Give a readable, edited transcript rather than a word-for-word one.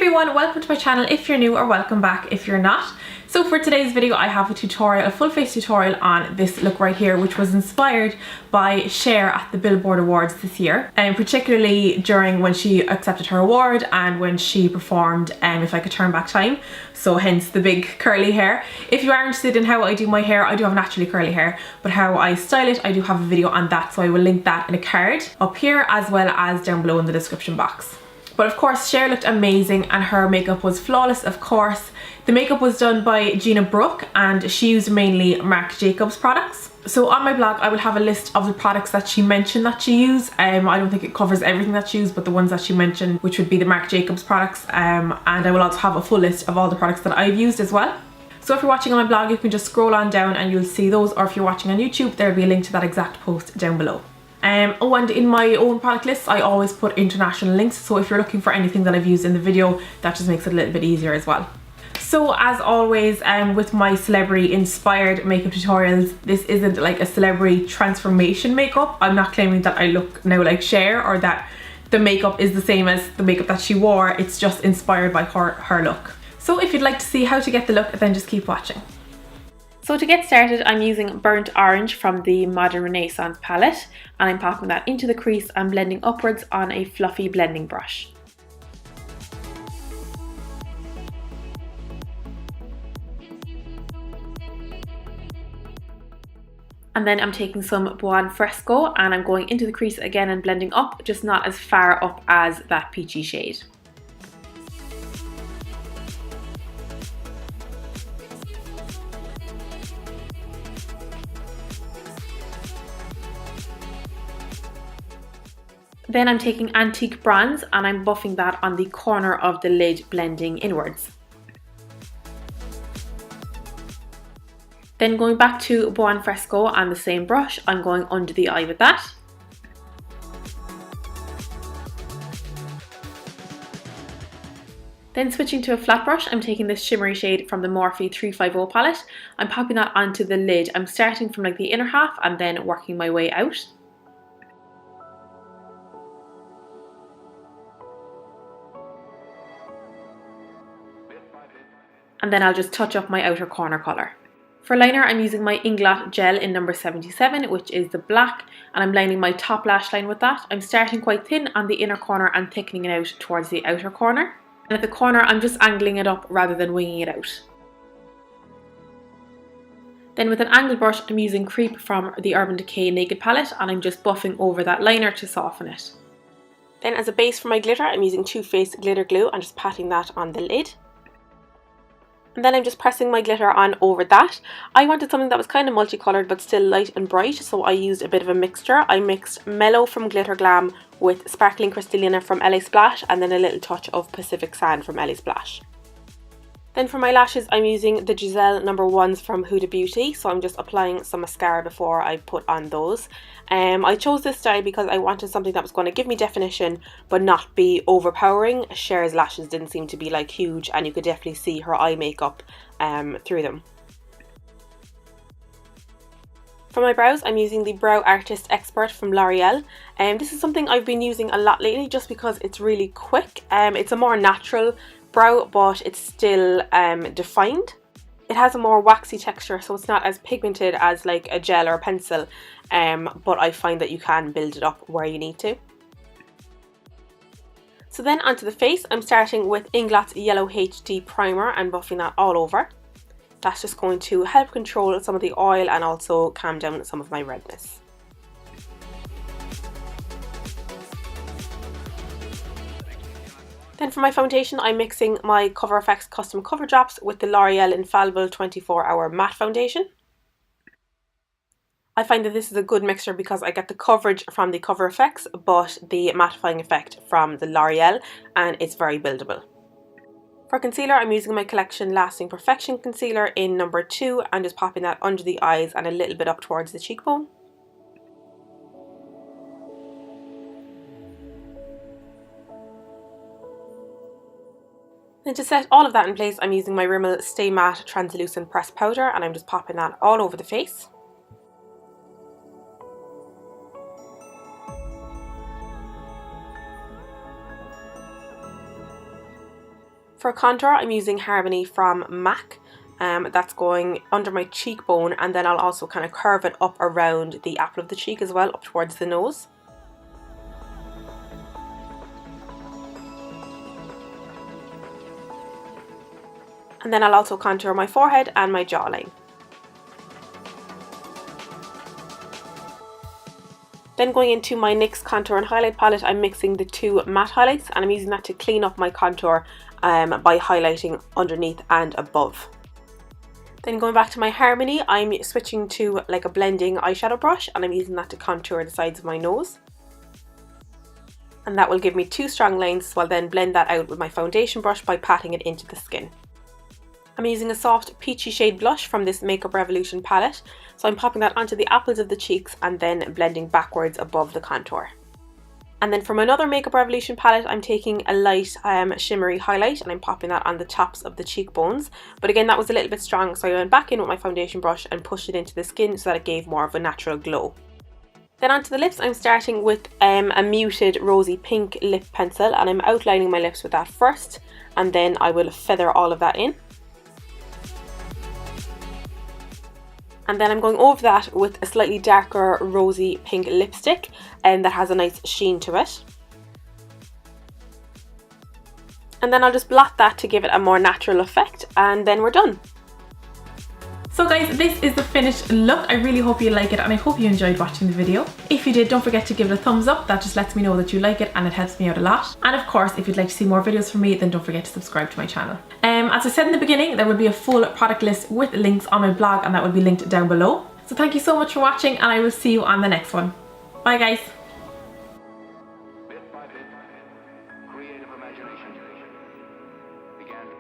everyone, welcome to my channel if you're new, or welcome back if you're not. So for today's video I have a tutorial, a full face tutorial on this look right here, which was inspired by Cher at the Billboard Awards this year, and particularly during when she accepted her award and when she performed If I Could Turn Back Time, so hence the big curly hair. If you are interested in how I do my hair, I do have naturally curly hair, but how I style it, I do have a video on that, so I will link that in a card up here as well as down below in the description box. But of course Cher looked amazing and her makeup was flawless. Of course the makeup was done by Gina Brooke and she used mainly Marc Jacobs products. So on my blog I will have a list of the products that she mentioned that she used. I don't think it covers everything that she used, but the ones that she mentioned, which would be the Marc Jacobs products, and I will also have a full list of all the products that I've used as well. So if you're watching on my blog you can just scroll on down and you'll see those, or if you're watching on YouTube there'll be a link to that exact post down below. Oh, and in my own product lists I always put international links, so if you're looking for anything that I've used in the video, that just makes it a little bit easier as well. So as always with my celebrity inspired makeup tutorials, this isn't like a celebrity transformation makeup. I'm not claiming that I look now like Cher or that the makeup is the same as the makeup that she wore. It's just inspired by her look. So if you'd like to see how to get the look, then just keep watching. So to get started I'm using Burnt Orange from the Modern Renaissance palette, and I'm popping that into the crease and blending upwards on a fluffy blending brush. And then I'm taking some Buon Fresco and I'm going into the crease again and blending up, just not as far up as that peachy shade. Then I'm taking Antique Bronze and I'm buffing that on the corner of the lid, blending inwards. Then going back to Buon Fresco on the same brush, I'm going under the eye with that. Then switching to a flat brush, I'm taking this shimmery shade from the Morphe 350 palette. I'm popping that onto the lid. I'm starting from like the inner half and then working my way out. And then I'll just touch up my outer corner colour. For liner I'm using my Inglot gel in number 77, which is the black, and I'm lining my top lash line with that. I'm starting quite thin on the inner corner and thickening it out towards the outer corner. And at the corner I'm just angling it up rather than winging it out. Then with an angled brush I'm using Creep from the Urban Decay Naked palette, and I'm just buffing over that liner to soften it. Then as a base for my glitter I'm using Too Faced glitter glue and just patting that on the lid. And then I'm just pressing my glitter on over that. I wanted something that was kind of multicoloured but still light and bright, so I used a bit of a mixture. I mixed Mellow from Glitter Glam with Sparkling Crystallina from LA Splash and then a little touch of Pacific Sand from LA Splash. Then for my lashes I'm using the Giselle No. 1s from Huda Beauty, so I'm just applying some mascara before I put on those. I chose this style because I wanted something that was going to give me definition but not be overpowering. Cher's lashes didn't seem to be like huge and you could definitely see her eye makeup through them. For my brows I'm using the Brow Artist Expert from L'Oreal, and this is something I've been using a lot lately just because it's really quick. It's a more natural brow but it's still defined. It has a more waxy texture, so it's not as pigmented as like a gel or a pencil, but I find that you can build it up where you need to. So then onto the face, I'm starting with Inglot's Yellow HD Primer and buffing that all over. That's just going to help control some of the oil and also calm down some of my redness. Then for my foundation I'm mixing my Cover FX Custom Cover Drops with the L'Oreal Infallible 24-Hour Matte Foundation. I find that this is a good mixture because I get the coverage from the Cover FX but the mattifying effect from the L'Oreal, and it's very buildable. For concealer I'm using my Collection Lasting Perfection Concealer in number 2 and just popping that under the eyes and a little bit up towards the cheekbone. Then to set all of that in place I'm using my Rimmel Stay Matte Translucent Pressed Powder and I'm just popping that all over the face. For contour, I'm using Harmony from MAC. That's going under my cheekbone, and then I'll also kind of curve it up around the apple of the cheek as well, up towards the nose. And then I'll also contour my forehead and my jawline. Then going into my NYX contour and highlight palette, I'm mixing the two matte highlights, and I'm using that to clean up my contour by highlighting underneath and above. Then going back to my Harmony, I'm switching to like a blending eyeshadow brush, and I'm using that to contour the sides of my nose. And that will give me two strong lines, so I'll then blend that out with my foundation brush by patting it into the skin. I'm using a soft peachy shade blush from this Makeup Revolution palette, so I'm popping that onto the apples of the cheeks and then blending backwards above the contour. And then from another Makeup Revolution palette, I'm taking a light shimmery highlight, and I'm popping that on the tops of the cheekbones. But again, that was a little bit strong, so I went back in with my foundation brush and pushed it into the skin so that it gave more of a natural glow. Then onto the lips, I'm starting with a muted rosy pink lip pencil, and I'm outlining my lips with that first, and then I will feather all of that in. And then I'm going over that with a slightly darker rosy pink lipstick, and that has a nice sheen to it. And then I'll just blot that to give it a more natural effect, and then we're done. So guys, this is the finished look. I really hope you like it, and I hope you enjoyed watching the video. If you did, don't forget to give it a thumbs up. That just lets me know that you like it, and it helps me out a lot. And of course, if you'd like to see more videos from me, then don't forget to subscribe to my channel. As I said in the beginning, there will be a full product list with links on my blog, and that will be linked down below. So thank you so much for watching, and I will see you on the next one. Bye guys. Bit by bit, creative imagination began to